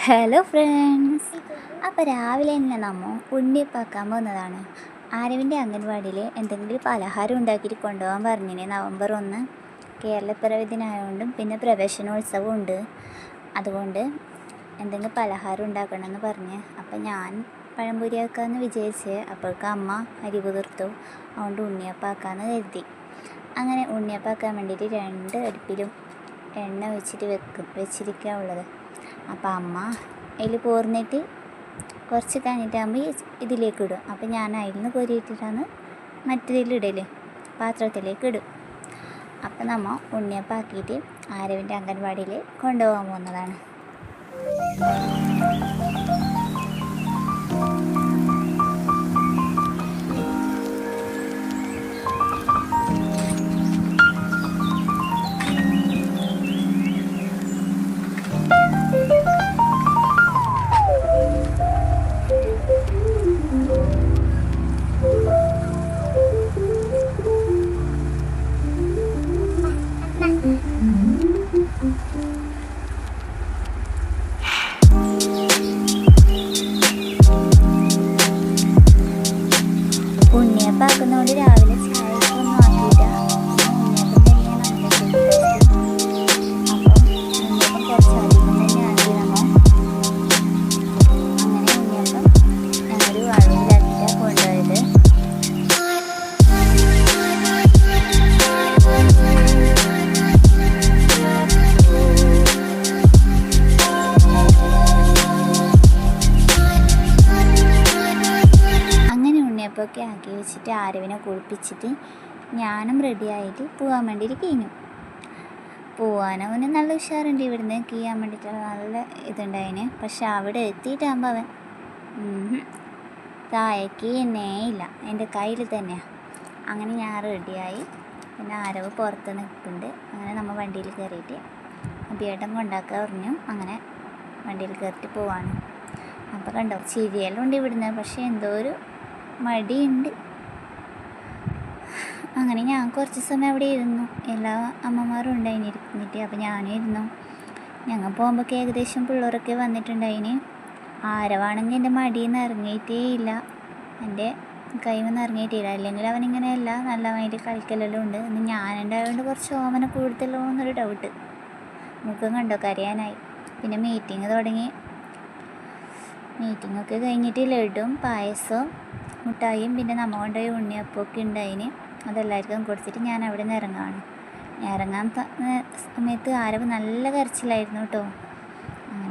Hello friends. അപ്പോൾ രാവിലെ തന്നെ നമ്മൾ ഉണ്ണിയപ്പാക്കാൻ പോകുന്നതാണ്. ആരവിൻ്റെ അംഗൻവാടിയിൽ എന്തെങ്കിലും പലഹാരം ഉണ്ടാക്കിയിട്ട് കൊണ്ടുപോകാൻ പറഞ്ഞിന്. നവംബർ 1 കേരളപ്പിറവി ദിനമായതുകൊണ്ടും പിന്നെ പ്രവേശനോത്സവം ഉണ്ട്. അതുകൊണ്ട് എന്തെങ്കിലും പലഹാരം ഉണ്ടാക്കണമെന്ന് പറഞ്ഞ് അപ്പോൾ ഞാൻ പഴംപൊരി ആക്കാമെന്ന് വിചാരിച്ച് അപ്പോഴേക്കും അമ്മ അരി കുതിർത്തു. അതുകൊണ്ട് ഉണ്ണിയപ്പാക്കാമെന്ന് കരുതി. അങ്ങനെ ഉണ്ണിയപ്പാക്കാൻ വേണ്ടിയിട്ട് 2 അടുപ്പിലും എണ്ണ വെച്ചിരിക്കുക ഉള്ളത്. അപ്പോൾ അമ്മ അതിൽ പോർന്നിട്ട് കുറച്ച് കഴിഞ്ഞിട്ടാകുമ്പോൾ ഇതിലേക്ക് ഇടും. അപ്പോൾ ഞാൻ അതിൽ നിന്ന് കോരിയിട്ടിട്ടാണ് മറ്റേതിലിടൽ, പാത്രത്തിലേക്ക് ഇടും. അപ്പോൾ നമ്മൾ ഉണ്ണിയപ്പാക്കിയിട്ട് ആരവിൻ്റെ അംഗൻവാടിയിൽ കൊണ്ടുപോകാൻ പോകുന്നതാണ്. ഉണ്ണിയപ്പാക്കുന്നതുകൊണ്ട് രാവിലെ ചായക്കൊന്നും ആക്കിയില്ല. ഉണ്ണിയപ്പം തന്നെയാണ് ഉണ്ണിയപ്പം കുറച്ചധികം തന്നെ ആക്കി നമ്മൾ. അങ്ങനെ ഉണ്ണിയപ്പം ഞങ്ങളൊരു വളവിലാക്കിയിട്ടാണ് കൊണ്ടുപോയത്. ഒക്കെ ആക്കി വെച്ചിട്ട് ആരവിനെ കുളിപ്പിച്ചിട്ട് ഞാനും റെഡിയായിട്ട് പോകാൻ വേണ്ടിയിട്ട് കഴിഞ്ഞു. പോകാനവന് നല്ല ഉഷാറുണ്ട്. ഇവിടുന്ന് ചെയ്യാൻ വേണ്ടിയിട്ടുള്ള നല്ല ഇതുണ്ടായിന്. പക്ഷെ അവിടെ എത്തിയിട്ടാകുമ്പോൾ അവൻ താഴേക്ക് എന്നേ ഇല്ല, എൻ്റെ കയ്യിൽ തന്നെയാണ്. അങ്ങനെ ഞാൻ റെഡിയായി. പിന്നെ ആരവ് പുറത്ത് നിൽക്കുന്നുണ്ട്. അങ്ങനെ നമ്മൾ വണ്ടിയിൽ കയറിയിട്ട് അഭിയേട്ടൻ കൊണ്ടാക്കാൻ പറഞ്ഞു. അങ്ങനെ വണ്ടിയിൽ കയറിയിട്ട് പോവാണ്. അപ്പോൾ കണ്ടോ, ചിരിയെല്ലാം ഉണ്ട് ഇവിടുന്ന്. പക്ഷേ എന്തോ ഒരു മടിയുണ്ട്. അങ്ങനെ ഞാൻ കുറച്ച് സമയം അവിടെ ഇരുന്നു. എല്ലാ അമ്മമാരും ഉണ്ടായിന് ഇരുന്നിട്ട്. അപ്പോൾ ഞാനും ഇരുന്നു. ഞങ്ങൾ പോകുമ്പോൾ ഏകദേശം പിള്ളേരൊക്കെ വന്നിട്ടുണ്ടായിന്. ആരവാണെങ്കിൽ എൻ്റെ മടിയിൽ നിന്ന് ഇറങ്ങിയിട്ടേ ഇല്ല, എൻ്റെ കൈയിൽ നിന്ന് ഇറങ്ങിയിട്ടില്ല. അല്ലെങ്കിൽ അവനിങ്ങനെയല്ല, നല്ലതായിട്ട് കളിക്കലെല്ലാം ഉണ്ട്. ഇന്ന് ഞാനുണ്ടായതുകൊണ്ട് കുറച്ച് ഓമന കൂടുതലോ എന്നൊരു ഡൗട്ട്. മുഖം കണ്ടോ കരയാനായി. പിന്നെ മീറ്റിംഗ് തുടങ്ങി. മീറ്റിങ്ങൊക്കെ കഴിഞ്ഞിട്ട് ലഡുവും പായസവും മുട്ടായിയും പിന്നെ നമ്മ കൊണ്ടുപോയി ഉണ്ണിയപ്പമൊക്കെ ഉണ്ടായിന്. അതെല്ലാവർക്കും കൊടുത്തിട്ട് ഞാൻ അവിടെ നിന്ന് ഇറങ്ങാൻ സമയത്ത് ആരവ് നല്ല കരച്ചിലായിരുന്നു കേട്ടോ.